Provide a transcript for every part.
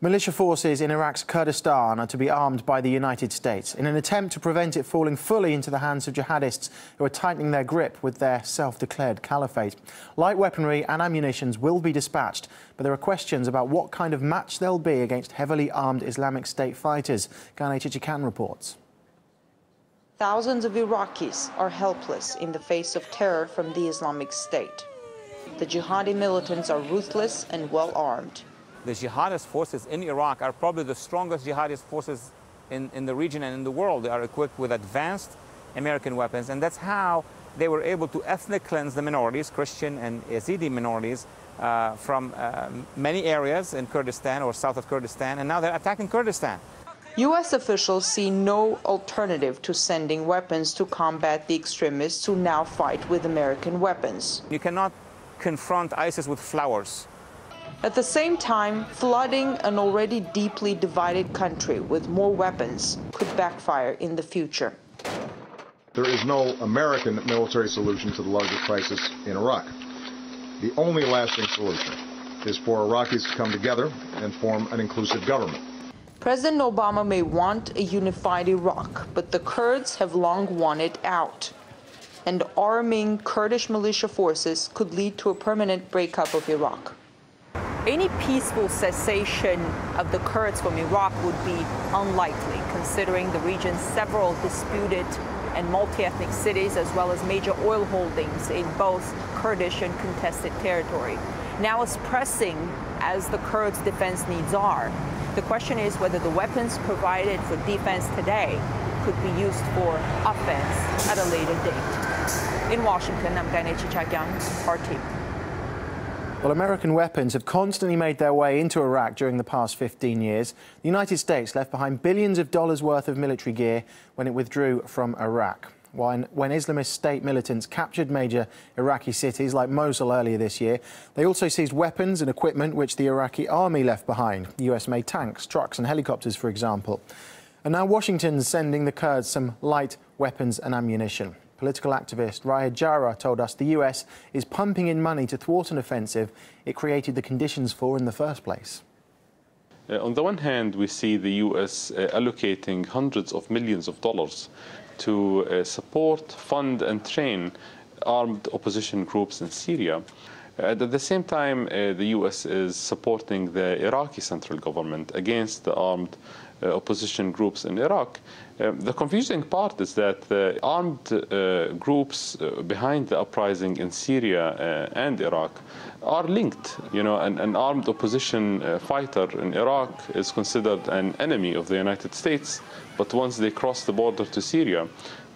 Militia forces in Iraq's Kurdistan are to be armed by the United States in an attempt to prevent it falling fully into the hands of jihadists who are tightening their grip with their self-declared caliphate. Light weaponry and ammunition will be dispatched, but there are questions about what kind of match they'll be against heavily armed Islamic State fighters. Ghana Chichikan reports. Thousands of Iraqis are helpless in the face of terror from the Islamic State. The jihadi militants are ruthless and well-armed. The jihadist forces in Iraq are probably the strongest jihadist forces in the region and in the world. They are equipped with advanced American weapons, and that's how they were able to ethnic cleanse the minorities, Christian and Yazidi minorities, from many areas in Kurdistan or south of Kurdistan, and now they're attacking Kurdistan. U.S. officials see no alternative to sending weapons to combat the extremists who now fight with American weapons. You cannot confront ISIS with flowers. At the same time, flooding an already deeply divided country with more weapons could backfire in the future. There is no American military solution to the larger crisis in Iraq. The only lasting solution is for Iraqis to come together and form an inclusive government. President Obama may want a unified Iraq, but the Kurds have long wanted out. And arming Kurdish militia forces could lead to a permanent breakup of Iraq. Any peaceful cessation of the Kurds from Iraq would be unlikely, considering the region's several disputed and multi-ethnic cities, as well as major oil holdings in both Kurdish and contested territory. Now, as pressing as the Kurds' defense needs are, the question is whether the weapons provided for defense today could be used for offense at a later date. In Washington, I'm Ghana Chichikan, RT. Well, American weapons have constantly made their way into Iraq during the past 15 years. The United States left behind billions of dollars worth of military gear when it withdrew from Iraq. When Islamist state militants captured major Iraqi cities like Mosul earlier this year, they also seized weapons and equipment which the Iraqi army left behind. The US made tanks, trucks and helicopters, for example. And now Washington's sending the Kurds some light weapons and ammunition. Political activist Riyad Jarrah told us the US is pumping in money to thwart an offensive it created the conditions for in the first place. On the one hand, we see the US allocating hundreds of millions of dollars to support, fund and train armed opposition groups in Syria. At the same time, the US is supporting the Iraqi central government against the armed opposition groups in Iraq. The confusing part is that the armed groups behind the uprising in Syria and Iraq are linked. You know, an armed opposition fighter in Iraq is considered an enemy of the United States, but once they cross the border to Syria,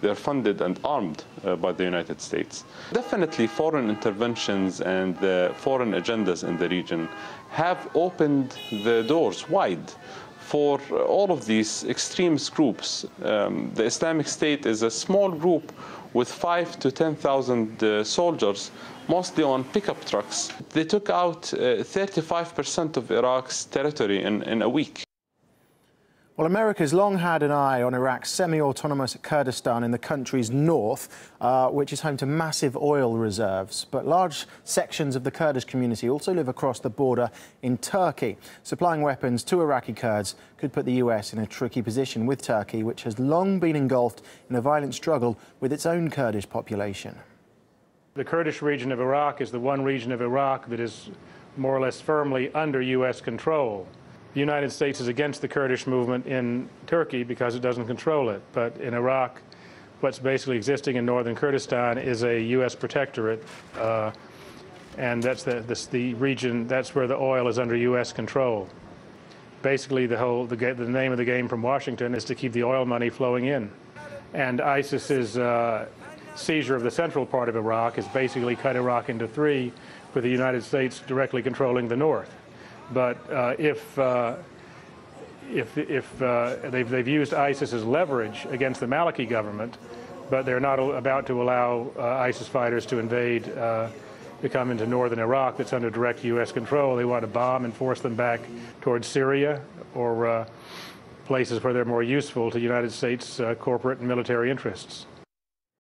they're funded and armed by the United States. Definitely foreign interventions and foreign agendas in the region have opened the doors wide for all of these extremist groups. The Islamic State is a small group with 5,000 to 10,000 soldiers, mostly on pickup trucks. They took out 35% of Iraq's territory in a week. Well, America's long had an eye on Iraq's semi-autonomous Kurdistan in the country's north, which is home to massive oil reserves. But large sections of the Kurdish community also live across the border in Turkey. Supplying weapons to Iraqi Kurds could put the US in a tricky position with Turkey, which has long been engulfed in a violent struggle with its own Kurdish population. The Kurdish region of Iraq is the one region of Iraq that is more or less firmly under US control. The United States is against the Kurdish movement in Turkey because it doesn't control it. But in Iraq, what's basically existing in northern Kurdistan is a U.S. protectorate, and that's the region, that's where the oil is under U.S. control. Basically, the name of the game from Washington is to keep the oil money flowing in. And ISIS's seizure of the central part of Iraq has basically cut Iraq into three, with the United States directly controlling the north. But if they've used ISIS as leverage against the Maliki government, but they're not about to allow ISIS fighters to invade, to come into northern Iraq that's under direct U.S. control. They want to bomb and force them back towards Syria or places where they're more useful to United States corporate and military interests.